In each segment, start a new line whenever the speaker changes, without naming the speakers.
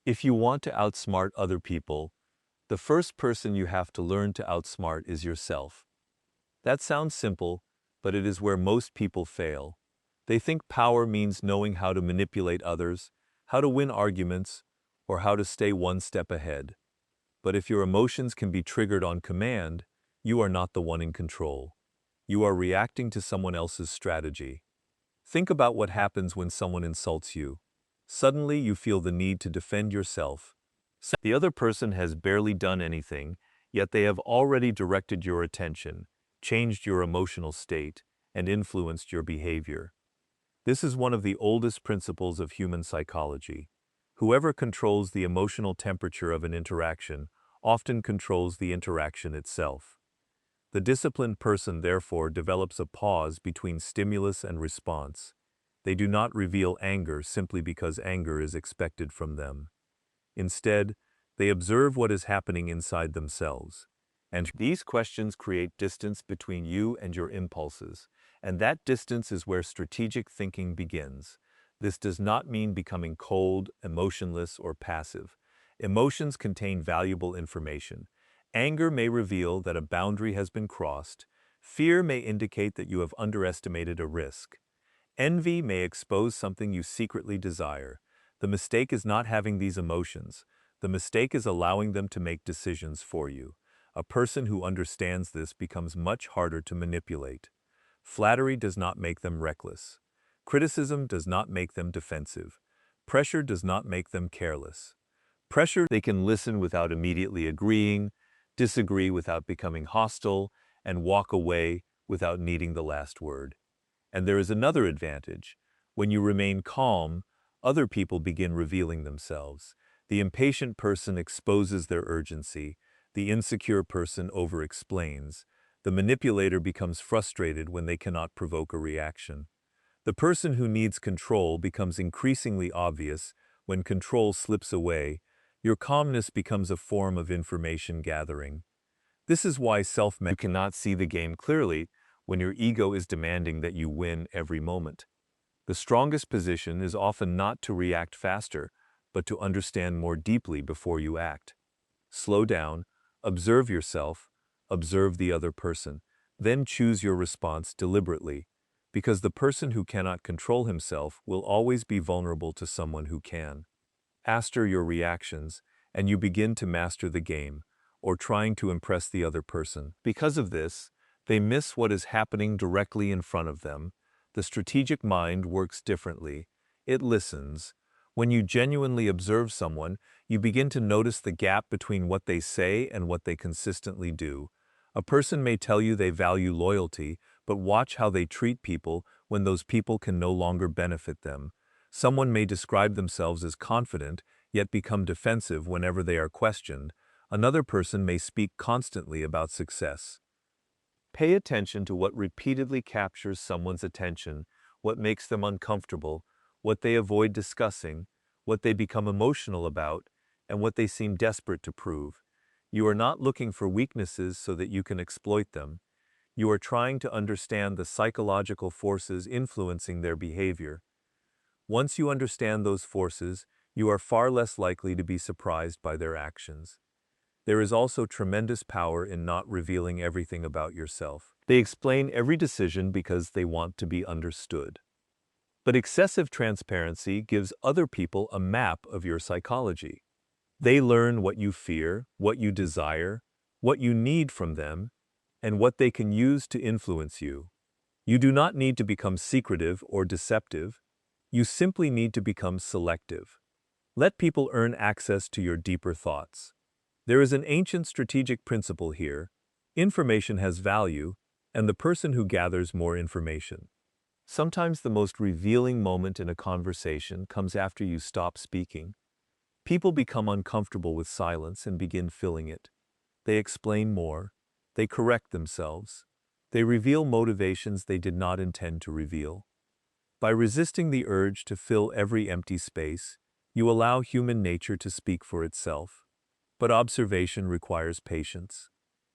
If you want to outsmart other people, the first person you have to learn to outsmart is yourself. That sounds simple, but it is where most people fail. They think power means knowing how to manipulate others, how to win arguments, or how to stay one step ahead. But if your emotions can be triggered on command, you are not the one in control. You are reacting to someone else's strategy. Think about what happens when someone insults you. Suddenly you feel the need to defend yourself. The other person has barely done anything, yet they have already directed your attention, changed your emotional state, and influenced your behavior. This is one of the oldest principles of human psychology. Whoever controls the emotional temperature of an interaction often controls the interaction itself. The disciplined person therefore develops a pause between stimulus and response. They do not reveal anger simply because anger is expected from them. Instead, they observe what is happening inside themselves. And these questions create distance between you and your impulses, and that distance is where strategic thinking begins. This does not mean becoming cold, emotionless, or passive. Emotions contain valuable information. Anger may reveal that a boundary has been crossed. Fear may indicate that you have underestimated a risk. Envy may expose something you secretly desire. The mistake is not having these emotions. The mistake is allowing them to make decisions for you. A person who understands this becomes much harder to manipulate. Flattery does not make them reckless. Criticism does not make them defensive. Pressure does not make them careless. Pressure, they can listen without immediately agreeing, disagree without becoming hostile, and walk away without needing the last word. And there is another advantage. When you remain calm, other people begin revealing themselves. The impatient person exposes their urgency. The insecure person over-explains. The manipulator becomes frustrated when they cannot provoke a reaction. The person who needs control becomes increasingly obvious when control slips away. Your calmness becomes a form of information gathering. This is why you cannot see the game clearly when your ego is demanding that you win every moment. The strongest position is often not to react faster, but to understand more deeply before you act. Slow down, observe yourself, observe the other person, then choose your response deliberately, because the person who cannot control himself will always be vulnerable to someone who can. Master your reactions, and you begin to master the game, or trying to impress the other person. Because of this, they miss what is happening directly in front of them. The strategic mind works differently. It listens. When you genuinely observe someone, you begin to notice the gap between what they say and what they consistently do. A person may tell you they value loyalty, but watch how they treat people when those people can no longer benefit them. Someone may describe themselves as confident, yet become defensive whenever they are questioned. Another person may speak constantly about success. Pay attention to what repeatedly captures someone's attention, what makes them uncomfortable, what they avoid discussing, what they become emotional about, and what they seem desperate to prove. You are not looking for weaknesses so that you can exploit them. You are trying to understand the psychological forces influencing their behavior. Once you understand those forces, you are far less likely to be surprised by their actions. There is also tremendous power in not revealing everything about yourself. They explain every decision because they want to be understood. But excessive transparency gives other people a map of your psychology. They learn what you fear, what you desire, what you need from them, and what they can use to influence you. You do not need to become secretive or deceptive. You simply need to become selective. Let people earn access to your deeper thoughts. There is an ancient strategic principle here. Information has value, and the person who gathers more information. Sometimes the most revealing moment in a conversation comes after you stop speaking. People become uncomfortable with silence and begin filling it. They explain more. They correct themselves. They reveal motivations they did not intend to reveal. By resisting the urge to fill every empty space, you allow human nature to speak for itself. But observation requires patience.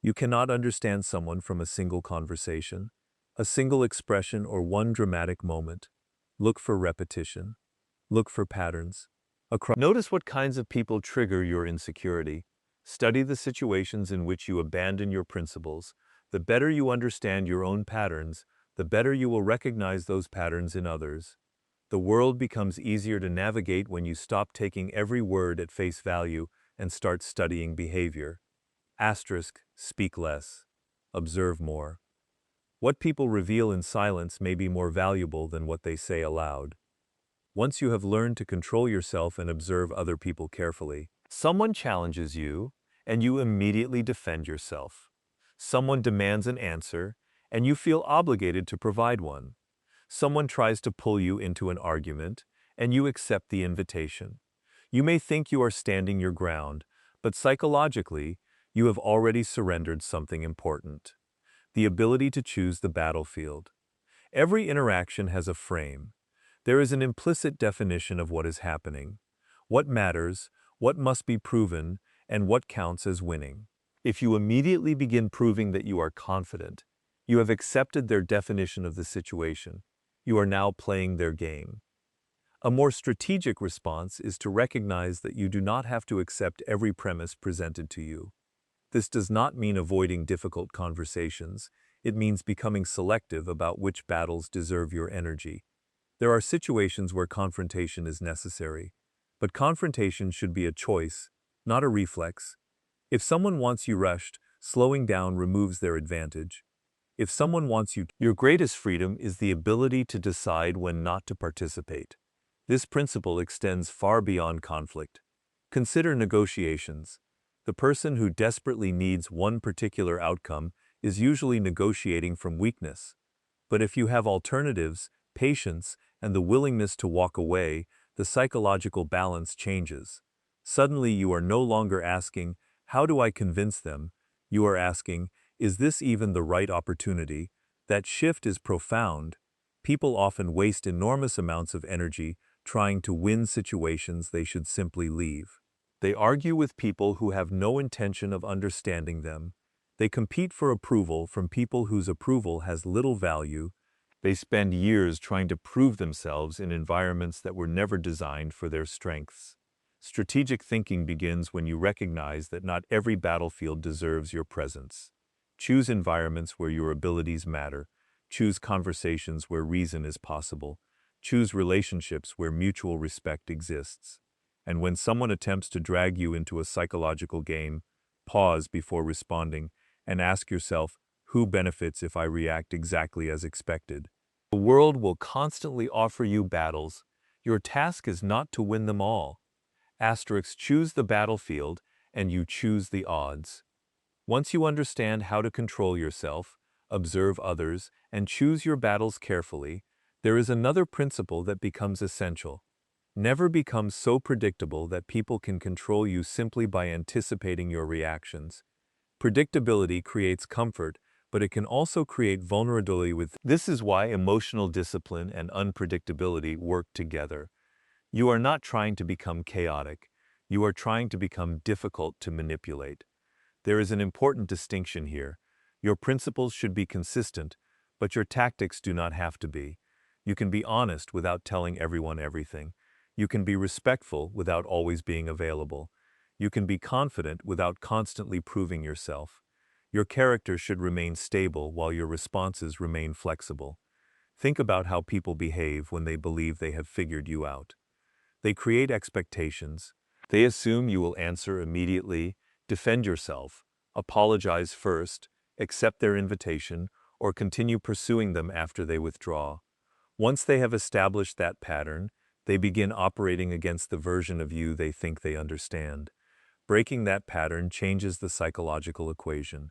You cannot understand someone from a single conversation, a single expression, or one dramatic moment. Look for repetition. Look for patterns. Notice what kinds of people trigger your insecurity. Study the situations in which you abandon your principles. The better you understand your own patterns, the better you will recognize those patterns in others. The world becomes easier to navigate when you stop taking every word at face value and start studying behavior. Asterisk, speak less. Observe more. What people reveal in silence may be more valuable than what they say aloud. Once you have learned to control yourself and observe other people carefully, someone challenges you, and you immediately defend yourself. Someone demands an answer, and you feel obligated to provide one. Someone tries to pull you into an argument, and you accept the invitation. You may think you are standing your ground, but psychologically, you have already surrendered something important: the ability to choose the battlefield. Every interaction has a frame. There is an implicit definition of what is happening, what matters, what must be proven, and what counts as winning. If you immediately begin proving that you are confident, you have accepted their definition of the situation. You are now playing their game. A more strategic response is to recognize that you do not have to accept every premise presented to you. This does not mean avoiding difficult conversations. It means becoming selective about which battles deserve your energy. There are situations where confrontation is necessary, but confrontation should be a choice, not a reflex. If someone wants you rushed, slowing down removes their advantage. If someone wants you, your greatest freedom is the ability to decide when not to participate. This principle extends far beyond conflict. Consider negotiations. The person who desperately needs one particular outcome is usually negotiating from weakness. But if you have alternatives, patience, and the willingness to walk away, the psychological balance changes. Suddenly you are no longer asking, "How do I convince them?" You are asking, "Is this even the right opportunity?" That shift is profound. People often waste enormous amounts of energy trying to win situations they should simply leave. They argue with people who have no intention of understanding them. They compete for approval from people whose approval has little value. They spend years trying to prove themselves in environments that were never designed for their strengths. Strategic thinking begins when you recognize that not every battlefield deserves your presence. Choose environments where your abilities matter. Choose conversations where reason is possible. Choose relationships where mutual respect exists. And when someone attempts to drag you into a psychological game, pause before responding and ask yourself, who benefits if I react exactly as expected? The world will constantly offer you battles. Your task is not to win them all. Asterisk, choose the battlefield, and you choose the odds. Once you understand how to control yourself, observe others, and choose your battles carefully, there is another principle that becomes essential. Never become so predictable that people can control you simply by anticipating your reactions. Predictability creates comfort, but it can also create vulnerability with. This is why emotional discipline and unpredictability work together. You are not trying to become chaotic. You are trying to become difficult to manipulate. There is an important distinction here. Your principles should be consistent, but your tactics do not have to be. You can be honest without telling everyone everything. You can be respectful without always being available. You can be confident without constantly proving yourself. Your character should remain stable while your responses remain flexible. Think about how people behave when they believe they have figured you out. They create expectations. They assume you will answer immediately, defend yourself, apologize first, accept their invitation, or continue pursuing them after they withdraw. Once they have established that pattern, they begin operating against the version of you they think they understand. Breaking that pattern changes the psychological equation.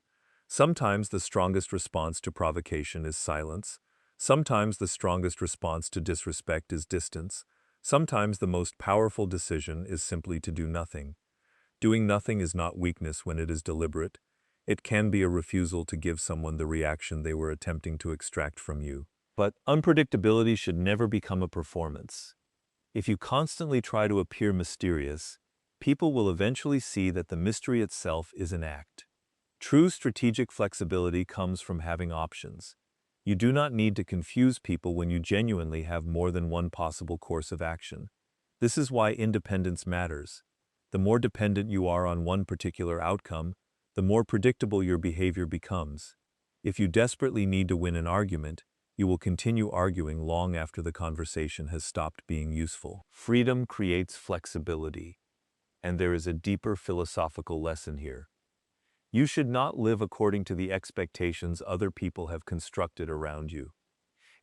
Sometimes the strongest response to provocation is silence. Sometimes the strongest response to disrespect is distance. Sometimes the most powerful decision is simply to do nothing. Doing nothing is not weakness when it is deliberate. It can be a refusal to give someone the reaction they were attempting to extract from you. But unpredictability should never become a performance. If you constantly try to appear mysterious, people will eventually see that the mystery itself is an act. True strategic flexibility comes from having options. You do not need to confuse people when you genuinely have more than one possible course of action. This is why independence matters. The more dependent you are on one particular outcome, the more predictable your behavior becomes. If you desperately need to win an argument, you will continue arguing long after the conversation has stopped being useful. Freedom creates flexibility, and there is a deeper philosophical lesson here. You should not live according to the expectations other people have constructed around you.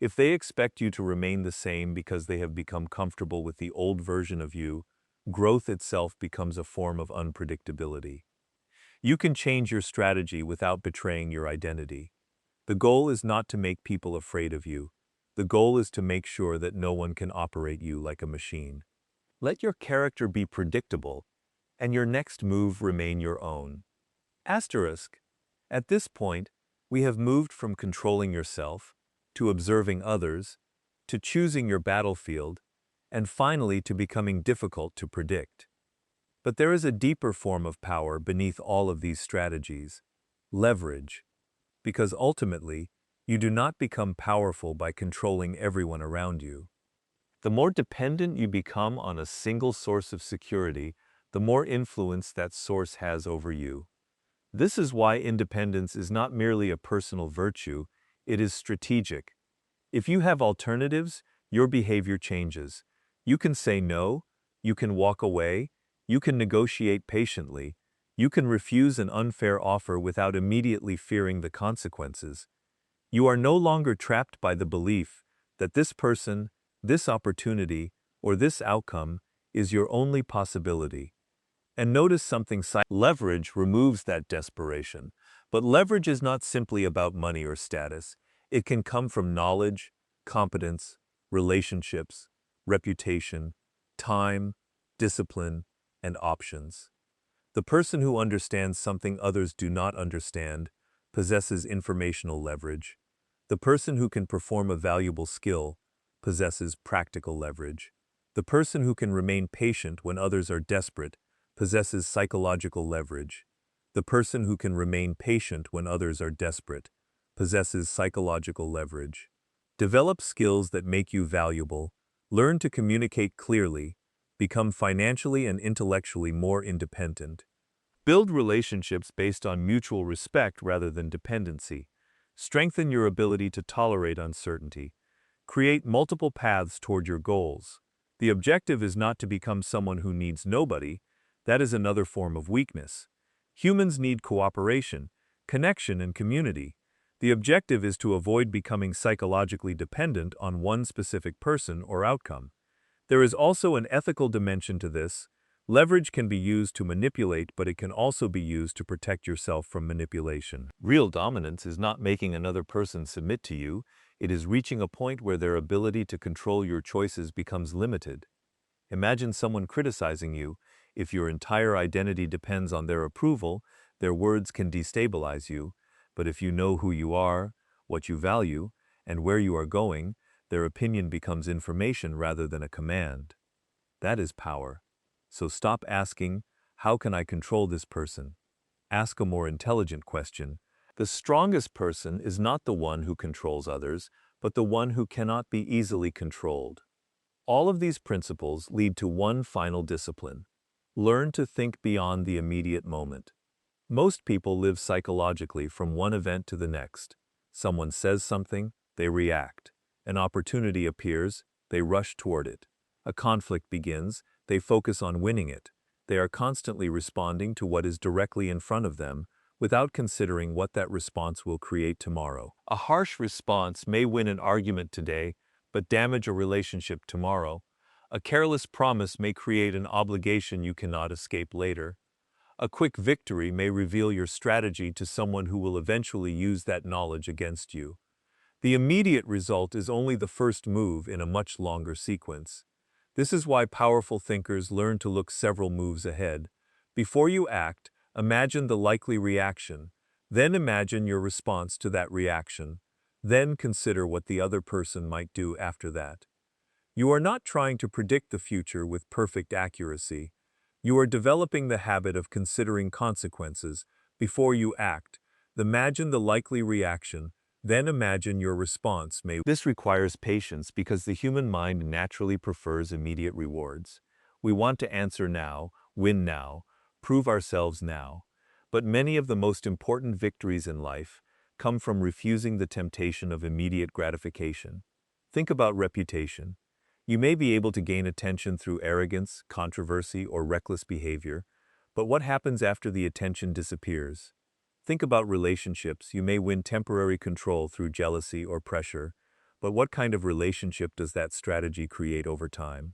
If they expect you to remain the same because they have become comfortable with the old version of you, growth itself becomes a form of unpredictability. You can change your strategy without betraying your identity. The goal is not to make people afraid of you. The goal is to make sure that no one can operate you like a machine. Let your character be predictable, and your next move remain your own. Asterisk. At this point, we have moved from controlling yourself, to observing others, to choosing your battlefield, and finally to becoming difficult to predict. But there is a deeper form of power beneath all of these strategies: leverage. Because ultimately, you do not become powerful by controlling everyone around you. The more dependent you become on a single source of security, the more influence that source has over you. This is why independence is not merely a personal virtue, it is strategic. If you have alternatives, your behavior changes. You can say no, you can walk away, you can negotiate patiently, you can refuse an unfair offer without immediately fearing the consequences. You are no longer trapped by the belief that this person, this opportunity, or this outcome is your only possibility. And notice something: leverage removes that desperation. But leverage is not simply about money or status. It can come from knowledge, competence, relationships, reputation, time, discipline, and options. The person who understands something others do not understand possesses informational leverage. The person who can perform a valuable skill possesses practical leverage. The person who can remain patient when others are desperate possesses psychological leverage. The person who can remain patient when others are desperate possesses psychological leverage. Develop skills that make you valuable, learn to communicate clearly, become financially and intellectually more independent. Build relationships based on mutual respect rather than dependency. Strengthen your ability to tolerate uncertainty. Create multiple paths toward your goals. The objective is not to become someone who needs nobody. That is another form of weakness. Humans need cooperation, connection, and community. The objective is to avoid becoming psychologically dependent on one specific person or outcome. There is also an ethical dimension to this. Leverage can be used to manipulate, but it can also be used to protect yourself from manipulation. Real dominance is not making another person submit to you. It is reaching a point where their ability to control your choices becomes limited. Imagine someone criticizing you. If your entire identity depends on their approval, their words can destabilize you. But if you know who you are, what you value, and where you are going, their opinion becomes information rather than a command. That is power. So stop asking, how can I control this person? Ask a more intelligent question. The strongest person is not the one who controls others, but the one who cannot be easily controlled. All of these principles lead to one final discipline. Learn to think beyond the immediate moment. Most people live psychologically from one event to the next. Someone says something, they react. An opportunity appears, they rush toward it. A conflict begins, they focus on winning it. They are constantly responding to what is directly in front of them, without considering what that response will create tomorrow. A harsh response may win an argument today, but damage a relationship tomorrow. A careless promise may create an obligation you cannot escape later. A quick victory may reveal your strategy to someone who will eventually use that knowledge against you. The immediate result is only the first move in a much longer sequence. This is why powerful thinkers learn to look several moves ahead. Before you act, imagine the likely reaction. Then imagine your response to that reaction. Then consider what the other person might do after that. You are not trying to predict the future with perfect accuracy. You are developing the habit of considering consequences before you act. Imagine the likely reaction, then imagine your response may. This requires patience because the human mind naturally prefers immediate rewards. We want to answer now, win now, prove ourselves now. But many of the most important victories in life come from refusing the temptation of immediate gratification. Think about reputation. You may be able to gain attention through arrogance, controversy, or reckless behavior, but what happens after the attention disappears? Think about relationships. You may win temporary control through jealousy or pressure, but what kind of relationship does that strategy create over time?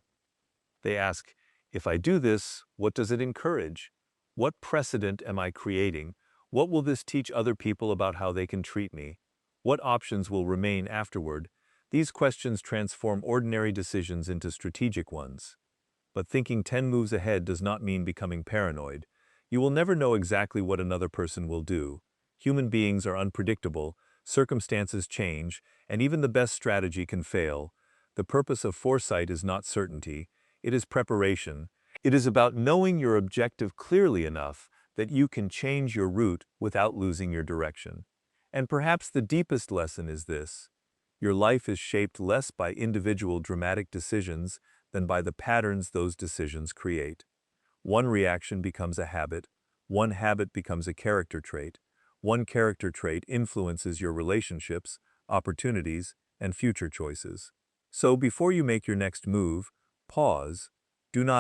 They ask, if I do this, what does it encourage? What precedent am I creating? What will this teach other people about how they can treat me? What options will remain afterward? These questions transform ordinary decisions into strategic ones. But thinking 10 moves ahead does not mean becoming paranoid. You will never know exactly what another person will do. Human beings are unpredictable, circumstances change, and even the best strategy can fail. The purpose of foresight is not certainty, it is preparation. It is about knowing your objective clearly enough that you can change your route without losing your direction. And perhaps the deepest lesson is this: your life is shaped less by individual dramatic decisions than by the patterns those decisions create. One reaction becomes a habit, one habit becomes a character trait, one character trait influences your relationships, opportunities, and future choices. So before you make your next move, pause. Do not